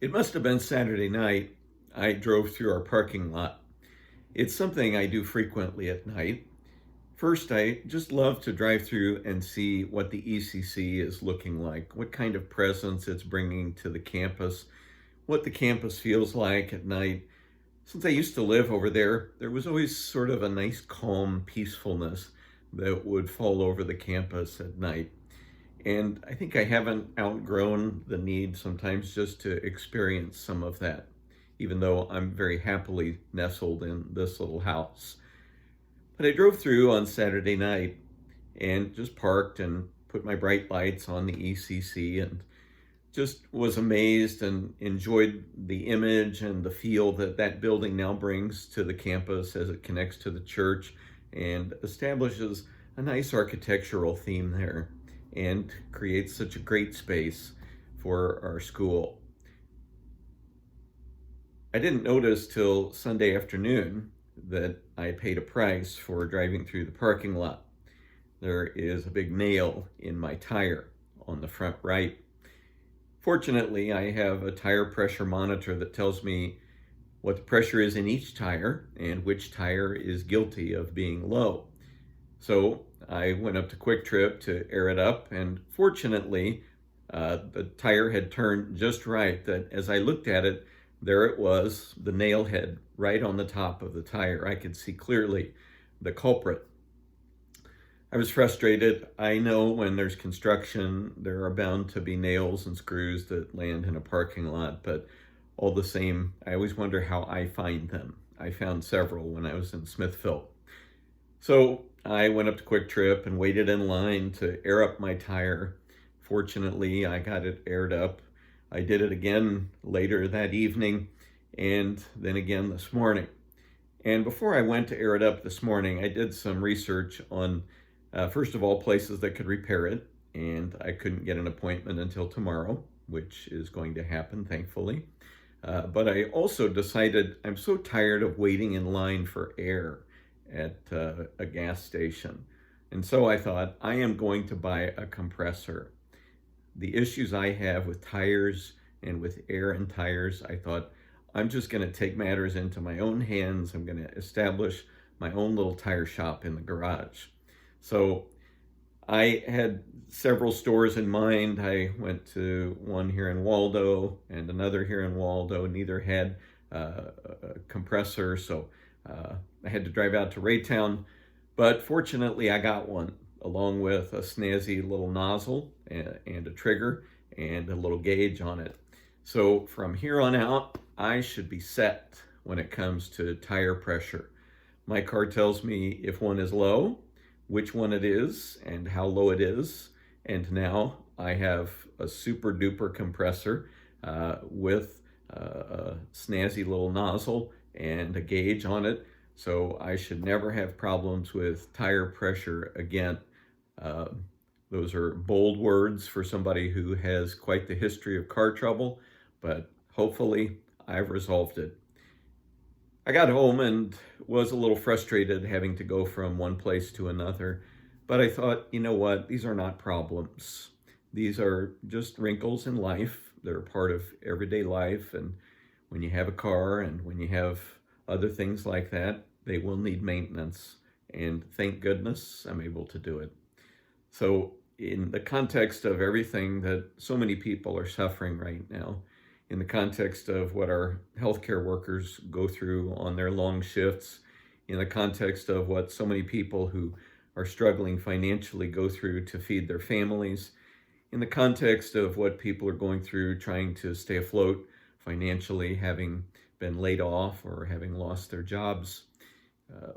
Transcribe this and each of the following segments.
It must have been Saturday night. I drove through our parking lot. It's something I do frequently at night. First, I just love to drive through and see what the ECC is looking like, what kind of presence it's bringing to the campus, what the campus feels like at night. Since I used to live over there, there was always sort of a nice, calm peacefulness that would fall over the campus at night. And I think I haven't outgrown the need sometimes just to experience some of that, even though I'm very happily nestled in this little house. But I drove through on Saturday night and just parked and put my bright lights on the ECC and just was amazed and enjoyed the image and the feel that that building now brings to the campus as it connects to the church and establishes a nice architectural theme there and creates such a great space for our school. I didn't notice till Sunday afternoon that I paid a price for driving through the parking lot. There is a big nail in my tire on the front right. Fortunately, I have a tire pressure monitor that tells me what the pressure is in each tire and which tire is guilty of being low. So I went up to Quick Trip to air it up, and fortunately, the tire had turned just right that as I looked at it, there it was, the nail head right on the top of the tire. I could see clearly the culprit. I was frustrated. I know when there's construction, there are bound to be nails and screws that land in a parking lot, but all the same, I always wonder how I find them. I found several when I was in Smithville. So I went up to Quick Trip and waited in line to air up my tire. Fortunately, I got it aired up. I did it again later that evening and then again this morning. And before I went to air it up this morning, I did some research on, first of all, places that could repair it. And I couldn't get an appointment until tomorrow, which is going to happen, thankfully. But I also decided I'm so tired of waiting in line for air at a gas station. And so I thought, I am going to buy a compressor. The issues I have with tires and with air in tires, I thought, I'm just going to take matters into my own hands. I'm going to establish my own little tire shop in the garage. So I had several stores in mind. I went to one here in Waldo and another here in Waldo. Neither had a compressor, so I had to drive out to Raytown. But fortunately, I got one, along with a snazzy little nozzle and a trigger and a little gauge on it. So from here on out, I should be set when it comes to tire pressure. My car tells me if one is low, which one it is, and how low it is. And now I have a super duper compressor with a snazzy little nozzle and a gauge on it. So I should never have problems with tire pressure again. Uh, those are bold words for somebody who has quite the history of car trouble, but hopefully I've resolved it. I got home and was a little frustrated having to go from one place to another, but I thought, you know what, these are not problems. These are just wrinkles in life. They're part of everyday life, and when you have a car and when you have other things like that, they will need maintenance, and thank goodness I'm able to do it. So in the context of everything that so many people are suffering right now, in the context of what our healthcare workers go through on their long shifts, in the context of what so many people who are struggling financially go through to feed their families, in the context of what people are going through trying to stay afloat financially, having been laid off or having lost their jobs.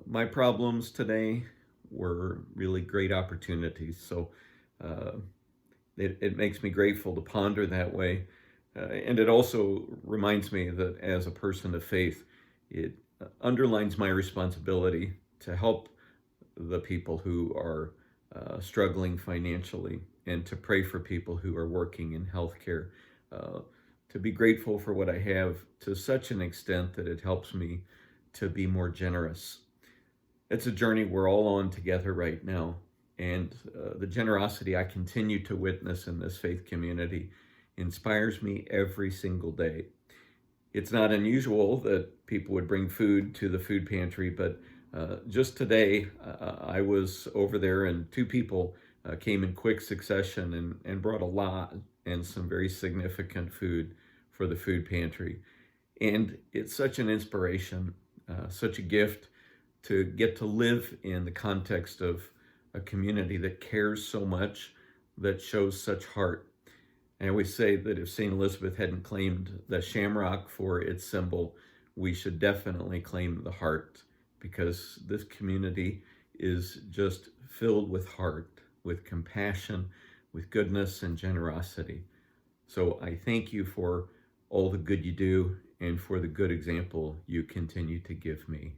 My problems today were really great opportunities. So it makes me grateful to ponder that way. And it also reminds me that as a person of faith, it underlines my responsibility to help the people who are struggling financially and to pray for people who are working in healthcare, to be grateful for what I have to such an extent that it helps me to be more generous. It's a journey we're all on together right now. And the generosity I continue to witness in this faith community inspires me every single day. It's not unusual that people would bring food to the food pantry, but just today I was over there and two people came in quick succession and brought a lot and some very significant food for the food pantry. And it's such an inspiration, such a gift to get to live in the context of a community that cares so much, that shows such heart. I always say that if St. Elizabeth hadn't claimed the shamrock for its symbol, we should definitely claim the heart, because this community is just filled with heart, with compassion, with goodness and generosity. So I thank you for all the good you do and for the good example you continue to give me.